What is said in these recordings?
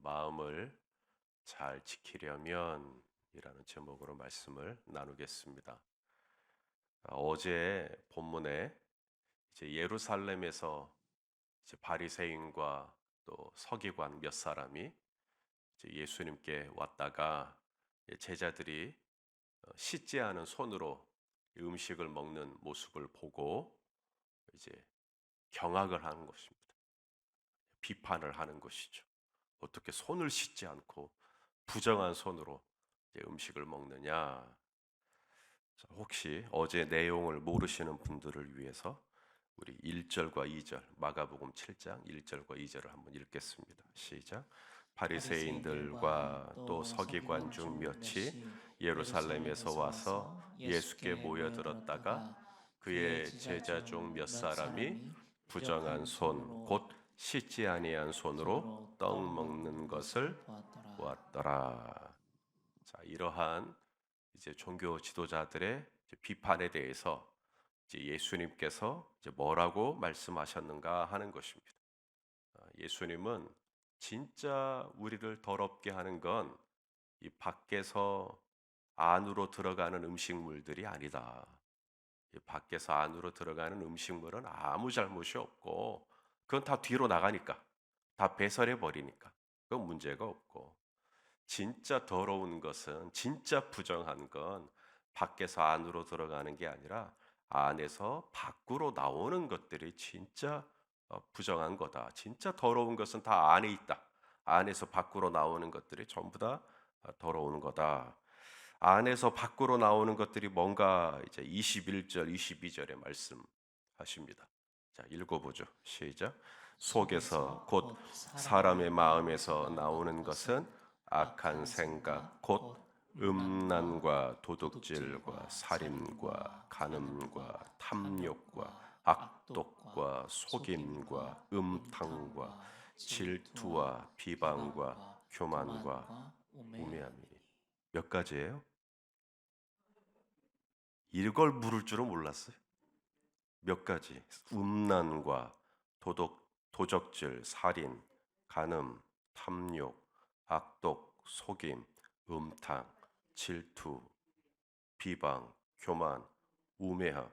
마음을 잘 지키려면 이라는 제목으로 말씀을 나누겠습니다. 어제 본문에 이제 예루살렘에서 이제 바리새인과 또 서기관 몇 사람이 이제 예수님께 왔다가 제자들이 씻지 않은 손으로 음식을 먹는 모습을 보고 이제 경악을 하는 것입니다. 비판을 하는 것이죠. 어떻게 손을 씻지 않고 부정한 손으로 이제 음식을 먹느냐? 자, 혹시 어제 내용을 모르시는 분들을 위해서 우리 1절과 2절 마가복음 7장 1절과 2절을 한번 읽겠습니다. 시작. 바리새인들과 바리새인들과 또 또 서기관 서기관 중 중 몇이 몇이 예루살렘에서 예루살렘에서 와서 와서 예수께 예수께 모여들었다가 모여들었다가 그의 그의 제자 제자 중 중 몇 몇 사람이 사람이 부정한 부정한 손 곧 손으로 씻지 아니한 손으로 손으로 떡 떡 먹는 먹는 것을 것을 보았더라. 보았더라. 자, 이러한 이제 종교 지도자들의 이제 비판에 대해서 이제 예수님께서 이제 뭐라고 말씀하셨는가 하는 것입니다. 예수님은 진짜 우리를 더럽게 하는 건 이 밖에서 안으로 들어가는 음식물들이 아니다. 이 밖에서 안으로 들어가는 음식물은 아무 잘못이 없고 그건 다 뒤로 나가니까 다 배설해 버리니까 그건 문제가 없고 진짜 더러운 것은 진짜 부정한 건 밖에서 안으로 들어가는 게 아니라 안에서 밖으로 나오는 것들이 진짜 부정한 거다. 진짜 더러운 것은 다 안에 있다. 안에서 밖으로 나오는 것들이 전부 다 더러운 거다. 안에서 밖으로 나오는 것들이 뭔가 이제 21절, 22절에 말씀하십니다. 자, 읽어보죠. 시작. 속에서 속에서 곧 곧 사람의 사람의 마음에서 마음에서 나오는 나오는 것은 것은 악한 악한 생각, 생각, 곧 곧 음란과 음란과 도둑질과 도둑질과 살인과 살인과 간음과 간음과 탐욕과 탐욕과 악독과 악독과 속임과 속임과 음탕과 음탕과 질투와 질투와 비방과 비방과 교만과 교만과 우매함이니. 우매함이니. 몇 가지예요? 이걸 물을 줄은 몰랐어요. 몇 가지. 음란과 도적질, 살인, 간음, 탐욕, 악독, 속임, 음탕, 질투, 비방, 교만, 우매함.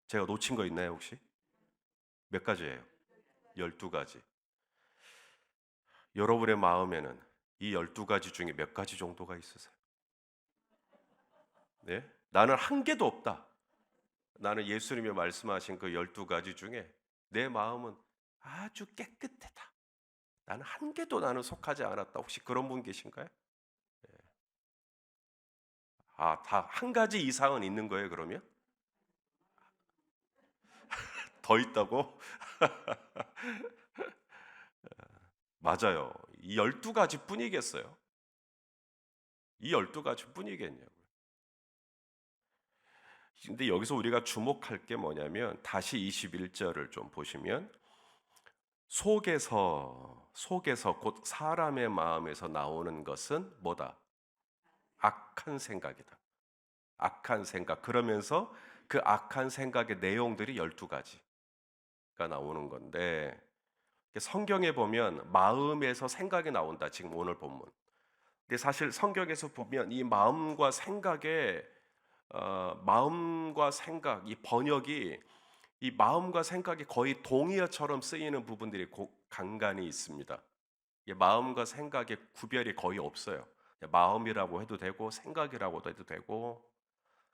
제가 놓친 거 있나요, 혹시? 몇 가지예요? 12가지. 여러분의 마음에는 이 12가지 중에 몇 가지 정도가 있으세요? 네? 나는 한 개도 없다. 나는 예수님이 말씀하신 그 12가지 중에 내 마음은 아주 깨끗하다. 나는 한 개도 나는 속하지 않았다. 혹시 그런 분 계신가요? 아, 다 한 가지 이상은 있는 거예요, 그러면? 더 있다고? 맞아요. 이 12가지 뿐이겠어요. 이 12가지 뿐이겠냐고요. 근데 여기서 우리가 주목할 게 뭐냐면 다시 21절을 좀 보시면 속에서 곧 사람의 마음에서 나오는 것은 뭐다? 악한 생각이다. 악한 생각. 그러면서 그 악한 생각의 내용들이 12가지가 나오는 건데 성경에 보면 마음에서 생각이 나온다. 지금 오늘 본문. 근데 사실 성경에서 보면 이 마음과 생각 이 번역이 이 마음과 생각이 거의 동의어처럼 쓰이는 부분들이 간간히 있습니다. 이 마음과 생각의 구별이 거의 없어요. 마음이라고 해도 되고 생각이라고도 해도 되고.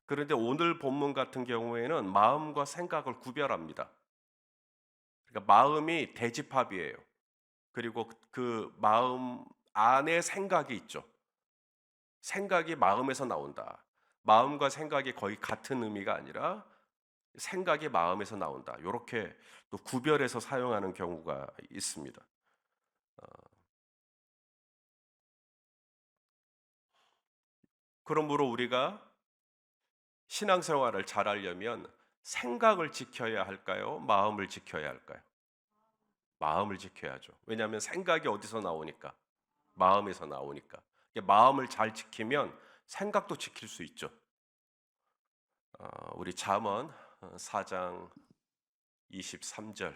그런데 오늘 본문 같은 경우에는 마음과 생각을 구별합니다. 그러니까 마음이 대집합이에요. 그리고 그 마음 안에 생각이 있죠. 생각이 마음에서 나온다. 마음과 생각이 거의 같은 의미가 아니라 생각이 마음에서 나온다. 이렇게 또 구별해서 사용하는 경우가 있습니다. 그러므로 우리가 신앙생활을 잘하려면 생각을 지켜야 할까요? 마음을 지켜야 할까요? 마음을 지켜야죠. 왜냐하면 생각이 어디서 나오니까? 마음에서 나오니까. 마음을 잘 지키면 생각도 지킬 수 있죠. 우리 잠언 4장 23절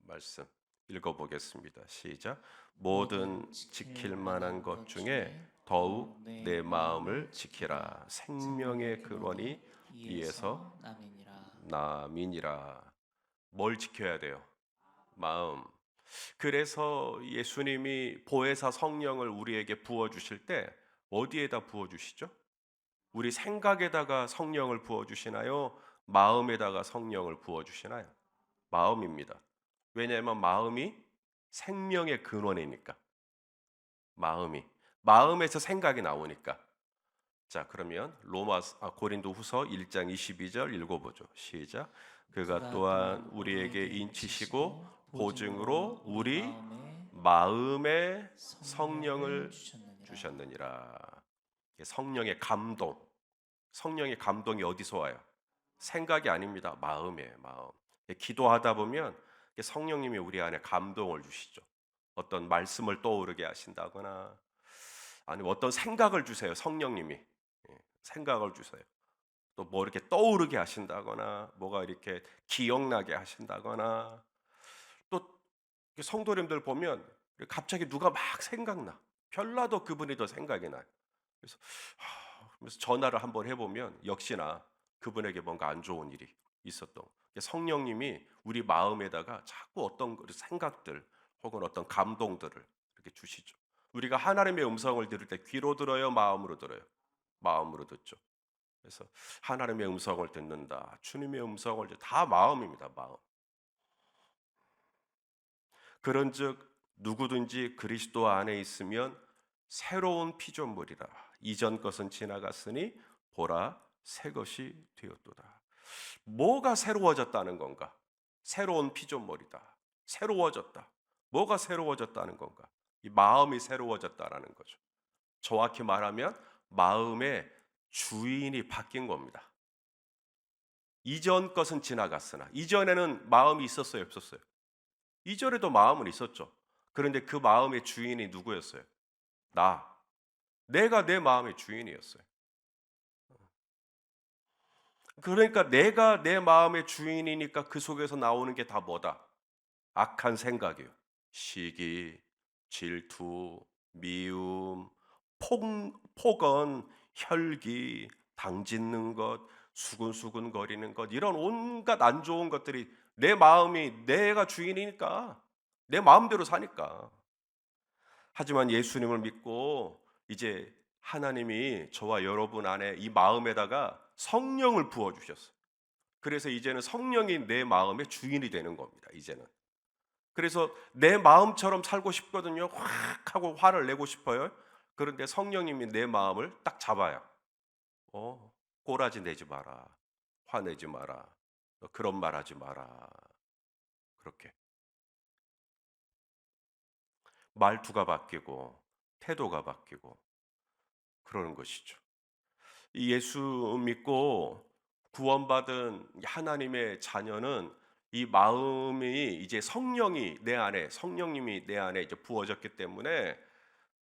말씀. 읽어보겠습니다. 시작. 모든 지킬 만한 것 중에 더욱 내 마음을 지키라. 생명의 근원이 이에서 남이니라. 남이니라. 뭘 지켜야 돼요? 마음. 그래서 예수님이 보혜사 성령을 우리에게 부어 주실 때 어디에다 부어 주시죠? 우리 생각에다가 성령을 부어 주시나요? 마음에다가 성령을 부어 주시나요? 마음입니다. 왜냐하면 마음이 생명의 근원이니까. 마음에서 생각이 나오니까. 자, 그러면 고린도후서 1장 22절 읽어보죠. 시작. 그가 또한 우리에게 인치시고 보증으로 우리 마음에 성령을 주셨느니라. 성령의 감동. 성령의 감동이 어디서 와요? 생각이 아닙니다. 마음이에요, 마음. 기도하다 보면 성령님이 우리 안에 감동을 주시죠. 어떤 말씀을 떠오르게 하신다거나 아니면 어떤 생각을 주세요. 성령님이 생각을 주세요. 또 뭐 이렇게 떠오르게 하신다거나 뭐가 이렇게 기억나게 하신다거나 또 성도님들 보면 갑자기 누가 막 생각나. 별나도 그분이 더 생각이 나요. 그래서 전화를 한번 해보면 역시나 그분에게 뭔가 안 좋은 일이 있었던. 성령님이 우리 마음에다가 자꾸 어떤 생각들 혹은 어떤 감동들을 이렇게 주시죠. 우리가 하나님의 음성을 들을 때 귀로 들어요, 마음으로 들어요? 마음으로 듣죠. 그래서 하나님의 음성을 듣는다, 주님의 음성을 다 마음입니다. 마음. 그런즉 누구든지 그리스도 안에 있으면 새로운 피조물이라. 이전 것은 지나갔으니 보라 새 것이 되었도다. 뭐가 새로워졌다는 건가? 새로운 피조물이다. 새로워졌다. 뭐가 새로워졌다는 건가? 이 마음이 새로워졌다라는 거죠. 정확히 말하면 마음의 주인이 바뀐 겁니다. 이전 것은 지나갔으나 이전에는 마음이 있었어요, 없었어요? 이전에도 마음은 있었죠. 그런데 그 마음의 주인이 누구였어요? 내가 내 마음의 주인이었어요. 그러니까 내가 내 마음의 주인이니까 그 속에서 나오는 게 다 뭐다? 악한 생각이요. 시기, 질투, 미움, 폭언, 혈기, 당짓는 것, 수근수근 거리는 것, 이런 온갖 안 좋은 것들이 내 마음이 내가 주인이니까 내 마음대로 사니까. 하지만 예수님을 믿고 이제 하나님이 저와 여러분 안에 이 마음에다가 성령을 부어 주셨어요. 그래서 이제는 성령이 내 마음의 주인이 되는 겁니다. 이제는. 그래서 내 마음처럼 살고 싶거든요. 확 하고 화를 내고 싶어요. 그런데 성령님이 내 마음을 딱 잡아요. 꼬라지 내지 마라. 화내지 마라. 그런 말 하지 마라. 그렇게 말투가 바뀌고 태도가 바뀌고 그러는 것이죠. 이 예수 믿고 구원받은 하나님의 자녀는 이 마음이 이제 성령님이 내 안에 이제 부어졌기 때문에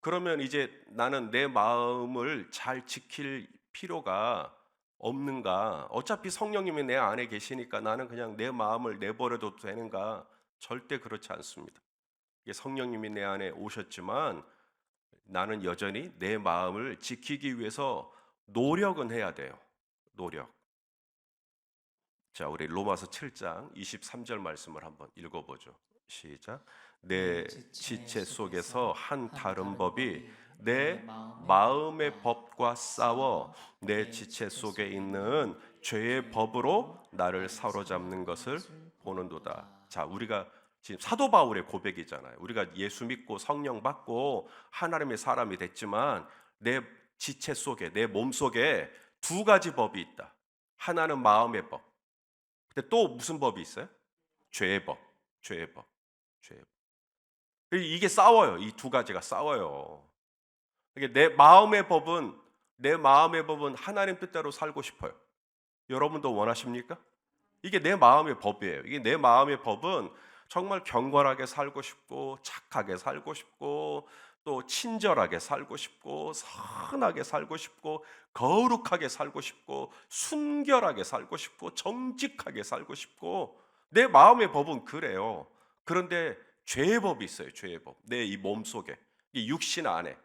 그러면 이제 나는 내 마음을 잘 지킬 필요가 없는가? 어차피 성령님이 내 안에 계시니까 나는 그냥 내 마음을 내버려둬도 되는가? 절대 그렇지 않습니다. 이게 성령님이 내 안에 오셨지만 나는 여전히 내 마음을 지키기 위해서 노력은 해야 돼요. 노력. 자, 우리 로마서 7장 23절 말씀을 한번 읽어보죠. 시작. 내 지체 속에서 한 다른 법이 내 마음의 법과 싸워 내 지체 속에 있는 죄의 법으로 나를 사로잡는 것을 보는도다. 자, 우리가 지금 사도 바울의 고백이잖아요. 우리가 예수 믿고 성령 받고 하나님의 사람이 됐지만 내 지체 속에, 내 몸 속에 두 가지 법이 있다. 하나는 마음의 법. 근데 또 무슨 법이 있어요? 죄의 법. 죄의 법. 죄의 법. 이게 싸워요. 이 두 가지가 싸워요. 이게 내 마음의 법은 하나님 뜻대로 살고 싶어요. 여러분도 원하십니까? 이게 내 마음의 법이에요. 이게 내 마음의 법은 정말 경건하게 살고 싶고 착하게 살고 싶고 또 친절하게 살고 싶고 선하게 살고 싶고 거룩하게 살고 싶고 순결하게 살고 싶고 정직하게 살고 싶고 내 마음의 법은 그래요. 그런데 죄의 법이 있어요. 죄의 법. 내 이 몸 속에, 이 육신 안에.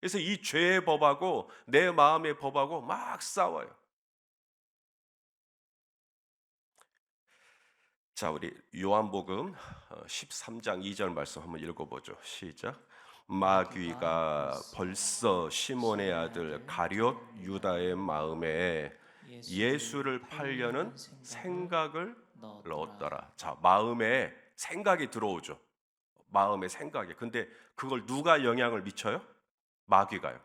그래서 이 죄의 법하고 내 마음의 법하고 막 싸워요. 자, 우리 요한복음 13장 2절 말씀 한번 읽어보죠. 시작. 마귀가 벌써 시몬의 아들 가룟 유다의 마음에 예수를 팔려는 생각을 넣었더라. 자, 마음에 생각이 들어오죠. 마음의 생각이. 근데 그걸 누가 영향을 미쳐요? 마귀가요.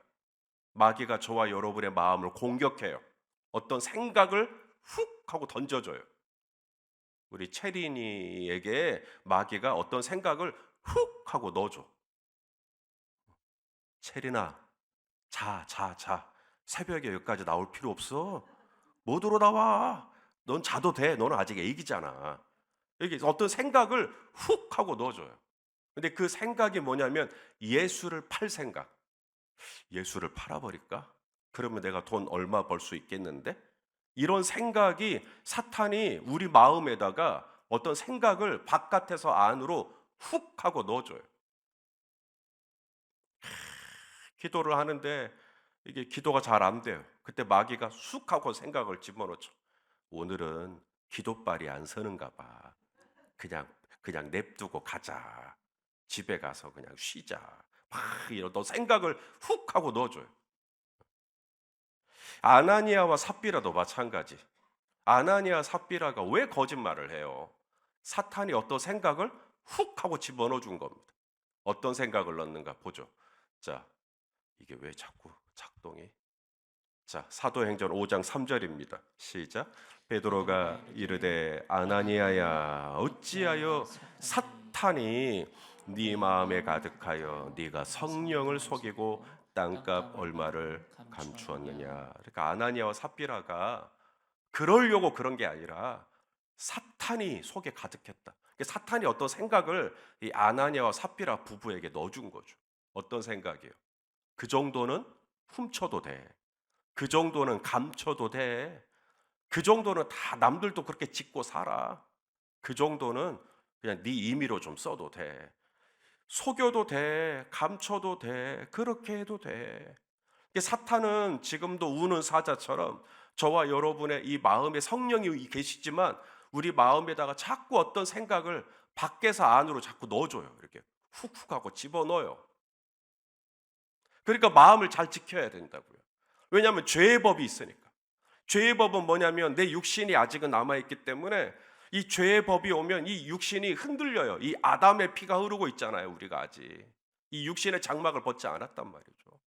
마귀가 저와 여러분의 마음을 공격해요. 어떤 생각을 훅 하고 던져줘요. 우리 체린이에게 마귀가 어떤 생각을 훅 하고 넣어줘. 체린아, 자. 새벽에 여기까지 나올 필요 없어. 못 들어나와. 넌 자도 돼. 너는 아직 애기잖아. 여기 어떤 생각을 훅 하고 넣어줘요. 근데 그 생각이 뭐냐면 예수를 팔 생각. 예수를 팔아버릴까? 그러면 내가 돈 얼마 벌 수 있겠는데? 이런 생각이 사탄이 우리 마음에다가 어떤 생각을 바깥에서 안으로 훅 하고 넣어줘요. 기도를 하는데 이게 기도가 잘 안 돼요. 그때 마귀가 쑥 하고 생각을 집어넣죠. 오늘은 기도발이 안 서는가 봐. 그냥 냅두고 가자. 집에 가서 그냥 쉬자. 막 이런 또 생각을 훅 하고 넣어줘요. 아나니아와 삽비라도 마찬가지. 아나니아 삽비라가 왜 거짓말을 해요? 사탄이 어떤 생각을 훅 하고 집어넣어 준 겁니다. 어떤 생각을 넣는가 보죠. 자, 이게 왜 자꾸 작동이? 자, 사도행전 5장 3절입니다. 시작. 베드로가 이르되 아나니아야 어찌하여 사탄이 네 마음에 가득하여 네가 성령을 속이고 땅값 얼마를 감추었느냐. 그러니까 아나니아와 삽비라가 그러려고 그런 게 아니라 사탄이 속에 가득했다. 그러니까 사탄이 어떤 생각을 이 아나니아와 삽비라 부부에게 넣어준 거죠. 어떤 생각이에요? 그 정도는 훔쳐도 돼. 그 정도는 감춰도 돼. 그 정도는 다 남들도 그렇게 짓고 살아. 그 정도는 그냥 네 임의로 좀 써도 돼. 속여도 돼. 감춰도 돼. 그렇게 해도 돼. 사탄은 지금도 우는 사자처럼 저와 여러분의 이 마음에 성령이 계시지만 우리 마음에다가 자꾸 어떤 생각을 밖에서 안으로 자꾸 넣어줘요. 이렇게 훅훅 하고 집어넣어요. 그러니까 마음을 잘 지켜야 된다고요. 왜냐하면 죄의 법이 있으니까. 죄의 법은 뭐냐면 내 육신이 아직은 남아있기 때문에 이 죄의 법이 오면 이 육신이 흔들려요. 이 아담의 피가 흐르고 있잖아요. 우리가 아직 이 육신의 장막을 벗지 않았단 말이죠.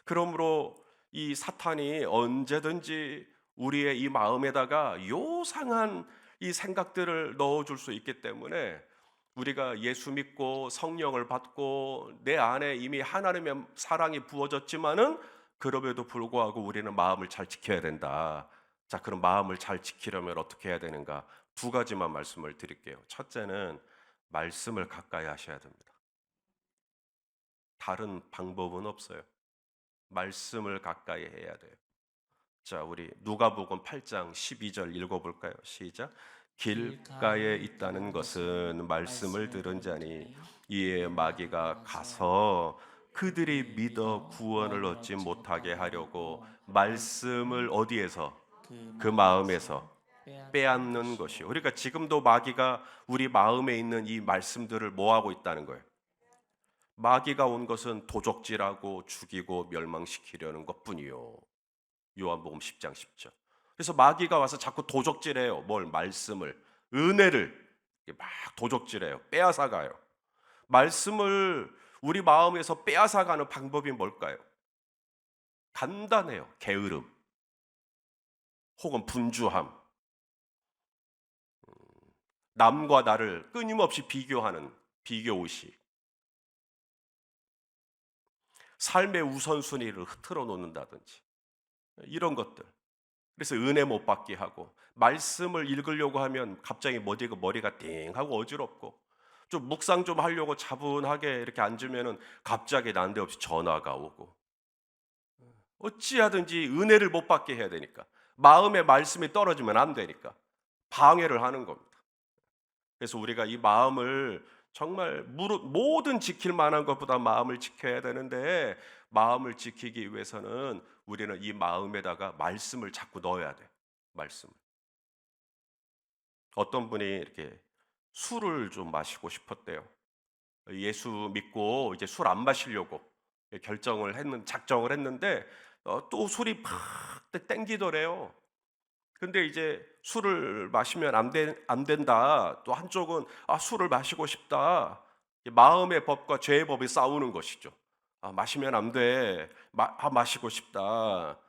그러므로 이 사탄이 언제든지 우리의 이 마음에다가 요상한 이 생각들을 넣어줄 수 있기 때문에 우리가 예수 믿고 성령을 받고 내 안에 이미 하나님의 사랑이 부어졌지만은 그럼에도 불구하고 우리는 마음을 잘 지켜야 된다. 자, 그럼 마음을 잘 지키려면 어떻게 해야 되는가? 두 가지만 말씀을 드릴게요. 첫째는 말씀을 가까이 하셔야 됩니다. 다른 방법은 없어요. 말씀을 가까이 해야 돼요. 자, 우리 누가복음 8장 12절 읽어볼까요? 시작. 길가에 있다는 것은 말씀을 들은 자니 이에 마귀가 가서 그들이 믿어 구원을 얻지 못하게 하려고 말씀을 어디에서? 그 마음에서 빼앗는 것이요. 그러니까 지금도 마귀가 우리 마음에 있는 이 말씀들을 뭐 하고 있다는 거예요? 마귀가 온 것은 도적질하고 죽이고 멸망시키려는 것뿐이요. 요한복음 10장 10절. 그래서 마귀가 와서 자꾸 도적질해요. 뭘? 말씀을, 은혜를 막 도적질해요. 빼앗아가요. 말씀을 우리 마음에서 빼앗아가는 방법이 뭘까요? 간단해요. 게으름 혹은 분주함, 남과 나를 끊임없이 비교하는 비교의식, 삶의 우선순위를 흐트러 놓는다든지 이런 것들. 그래서 은혜 못 받게 하고 말씀을 읽으려고 하면 갑자기 머리가 띵하고 어지럽고 좀 묵상 좀 하려고 차분하게 이렇게 앉으면은 갑자기 난데없이 전화가 오고 어찌하든지 은혜를 못 받게 해야 되니까 마음의 말씀이 떨어지면 안 되니까 방해를 하는 겁니다. 그래서 우리가 이 마음을 정말 모든 지킬 만한 것보다 마음을 지켜야 되는데, 마음을 지키기 위해서는 우리는 이 마음에다가 말씀을 자꾸 넣어야 돼. 말씀을. 어떤 분이 이렇게 술을 좀 마시고 싶었대요. 예수 믿고 이제 술 안 마시려고 작정을 했는데 또 술이 팍 땡기더래요. 근데 이제 술을 마시면 안 된다. 또 한쪽은 술을 마시고 싶다. 마음의 법과 죄의 법이 싸우는 것이죠. 마시면 안 돼. 마시고 싶다.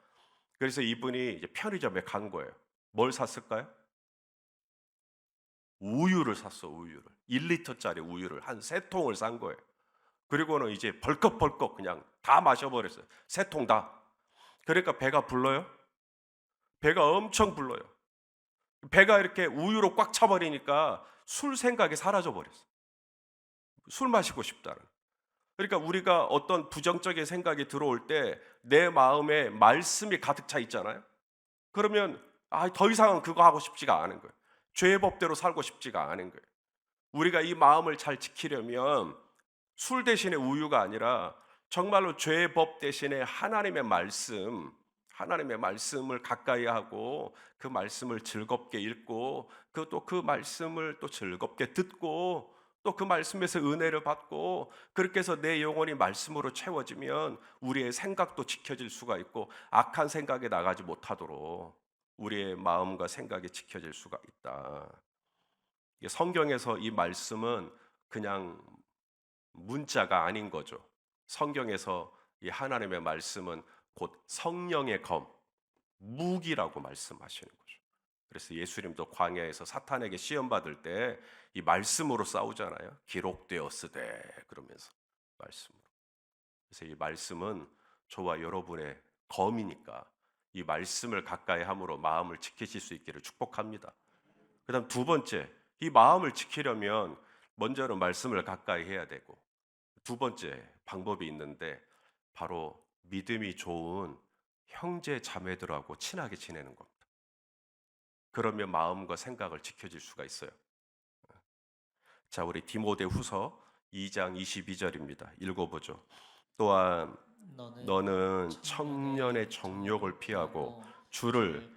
그래서 이분이 이제 편의점에 간 거예요. 뭘 샀을까요? 우유를 샀어, 우유를. 1리터짜리 우유를 한 3통을 산 거예요. 그리고는 이제 벌컥벌컥 그냥 다 마셔버렸어요. 3통 다. 그러니까 배가 불러요? 배가 엄청 불러요. 배가 이렇게 우유로 꽉 차버리니까 술 생각이 사라져 버렸어. 술 마시고 싶다는. 그러니까 우리가 어떤 부정적인 생각이 들어올 때 내 마음에 말씀이 가득 차 있잖아요. 그러면 더 이상은 그거 하고 싶지가 않은 거예요. 죄의 법대로 살고 싶지가 않은 거예요. 우리가 이 마음을 잘 지키려면 술 대신에 우유가 아니라 정말로 죄의 법 대신에 하나님의 말씀을 가까이 하고 그 말씀을 즐겁게 읽고 그 말씀을 또 즐겁게 듣고 또 그 말씀에서 은혜를 받고, 그렇게 해서 내 영혼이 말씀으로 채워지면 우리의 생각도 지켜질 수가 있고 악한 생각에 나가지 못하도록 우리의 마음과 생각이 지켜질 수가 있다. 성경에서 이 말씀은 그냥 문자가 아닌 거죠. 성경에서 이 하나님의 말씀은 곧 성령의 검, 무기라고 말씀하시는 거죠. 그래서 예수님도 광야에서 사탄에게 시험 받을 때 이 말씀으로 싸우잖아요. 기록되었으되 그러면서 말씀으로. 그래서 이 말씀은 저와 여러분의 검이니까 이 말씀을 가까이 함으로 마음을 지키실 수 있기를 축복합니다. 그다음 두 번째, 이 마음을 지키려면 먼저는 말씀을 가까이 해야 되고, 두 번째 방법이 있는데 바로 믿음이 좋은 형제 자매들하고 친하게 지내는 겁니다. 그러면 마음과 생각을 지켜질 수가 있어요. 자, 우리 디모데후서 2장 22절입니다. 읽어보죠. 또한 너는 청년의 정욕을 피하고 주를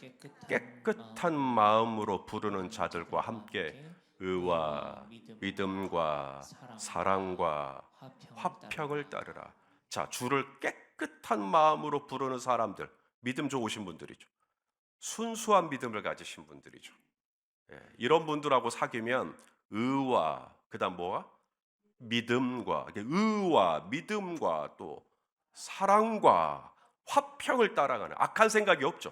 깨끗한 마음으로 부르는 자들과 함께 의와 믿음과 사랑과 화평을 따르라. 자, 주를 깨끗한 마음으로 부르는 사람들, 믿음 좋으신 분들이죠. 순수한 믿음을 가지신 분들이죠. 이런 분들하고 사귀면 의와 그다음 뭐가? 믿음과, 의와 믿음과 또 사랑과 화평을 따라가는, 악한 생각이 없죠.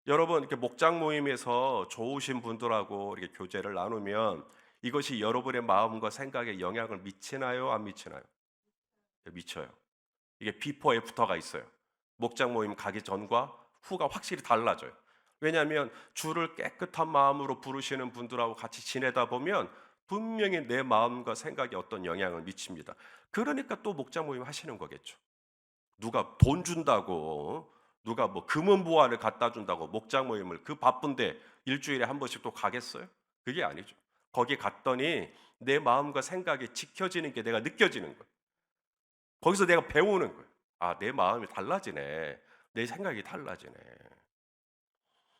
여러분, 이렇게 목장 모임에서 좋으신 분들하고 이렇게 교제를 나누면 이것이 여러분의 마음과 생각에 영향을 미치나요? 안 미치나요? 미쳐요. 이게 비포 애프터가 있어요. 목장 모임 가기 전과 후가 확실히 달라져요. 왜냐하면 주를 깨끗한 마음으로 부르시는 분들하고 같이 지내다 보면 분명히 내 마음과 생각에 어떤 영향을 미칩니다. 그러니까 또 목장 모임 하시는 거겠죠. 누가 돈 준다고, 누가 뭐 금은 보화를 갖다 준다고 목장 모임을 그 바쁜데 일주일에 한 번씩 또 가겠어요? 그게 아니죠. 거기 갔더니 내 마음과 생각이 지켜지는 게 내가 느껴지는 거예요. 거기서 내가 배우는 거예요. 내 마음이 달라지네. 내 생각이 달라지네.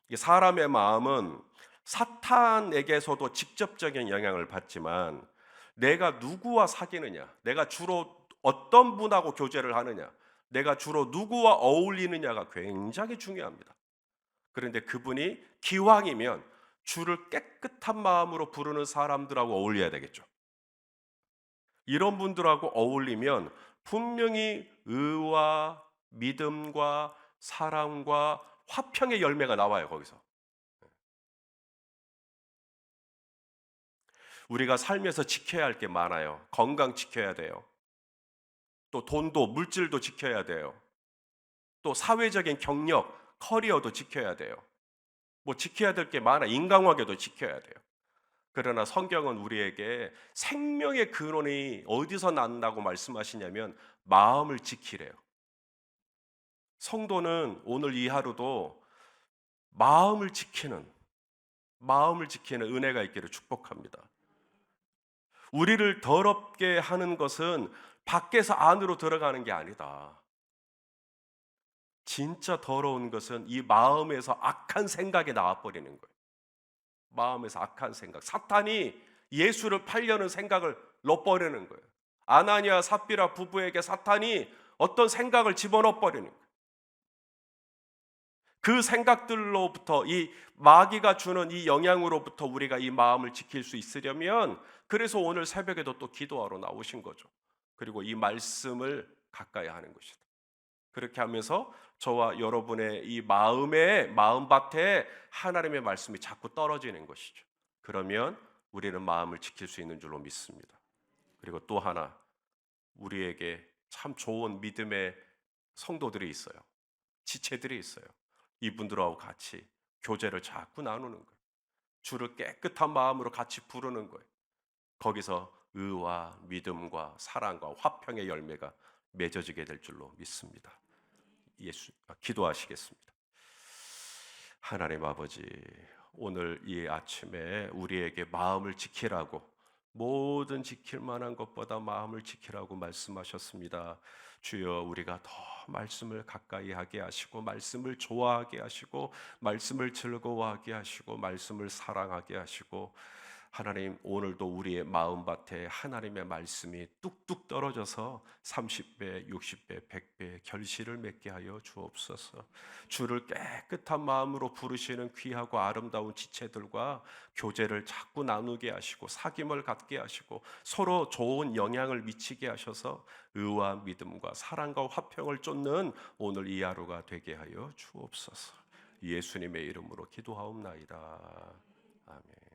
이게 사람의 마음은 사탄에게서도 직접적인 영향을 받지만 내가 누구와 사귀느냐, 내가 주로 어떤 분하고 교제를 하느냐, 내가 주로 누구와 어울리느냐가 굉장히 중요합니다. 그런데 그분이 기왕이면 주를 깨끗한 마음으로 부르는 사람들하고 어울려야 되겠죠. 이런 분들하고 어울리면 분명히 의와 믿음과 사랑과 화평의 열매가 나와요, 거기서. 우리가 살면서 지켜야 할 게 많아요. 건강 지켜야 돼요. 또 돈도, 물질도 지켜야 돼요. 또 사회적인 경력, 커리어도 지켜야 돼요. 뭐 지켜야 될 게 많아. 인간관계도 지켜야 돼요. 그러나 성경은 우리에게 생명의 근원이 어디서 난다고 말씀하시냐면 마음을 지키래요. 성도는 오늘 이 하루도 마음을 지키는, 마음을 지키는 은혜가 있기를 축복합니다. 우리를 더럽게 하는 것은 밖에서 안으로 들어가는 게 아니다. 진짜 더러운 것은 이 마음에서 악한 생각이 나와버리는 거예요. 마음에서 악한 생각. 사탄이 예수를 팔려는 생각을 넣어버리는 거예요. 아나니아 삽비라 부부에게 사탄이 어떤 생각을 집어넣어 버리는 거예요. 그 생각들로부터, 이 마귀가 주는 이 영향으로부터 우리가 이 마음을 지킬 수 있으려면, 그래서 오늘 새벽에도 또 기도하러 나오신 거죠. 그리고 이 말씀을 가까이 하는 것이다. 그렇게 하면서 저와 여러분의 이 마음밭에 하나님의 말씀이 자꾸 떨어지는 것이죠. 그러면 우리는 마음을 지킬 수 있는 줄로 믿습니다. 그리고 또 하나, 우리에게 참 좋은 믿음의 성도들이 있어요. 지체들이 있어요. 이분들하고 같이 교제를 자꾸 나누는 거예요. 주를 깨끗한 마음으로 같이 부르는 거예요. 거기서 의와 믿음과 사랑과 화평의 열매가 맺어지게 될 줄로 믿습니다. 기도하시겠습니다. 하나님 아버지, 오늘 이 아침에 우리에게 마음을 지키라고, 모든 지킬 만한 것보다 마음을 지키라고 말씀하셨습니다. 주여, 우리가 더 말씀을 가까이 하게 하시고, 말씀을 좋아하게 하시고, 말씀을 즐거워하게 하시고, 말씀을 사랑하게 하시고, 하나님, 오늘도 우리의 마음밭에 하나님의 말씀이 뚝뚝 떨어져서 30배, 60배, 100배 결실을 맺게 하여 주옵소서. 주를 깨끗한 마음으로 부르시는 귀하고 아름다운 지체들과 교제를 자꾸 나누게 하시고, 사귐을 갖게 하시고, 서로 좋은 영향을 미치게 하셔서 의와 믿음과 사랑과 화평을 쫓는 오늘 이 하루가 되게 하여 주옵소서. 예수님의 이름으로 기도하옵나이다. 아멘.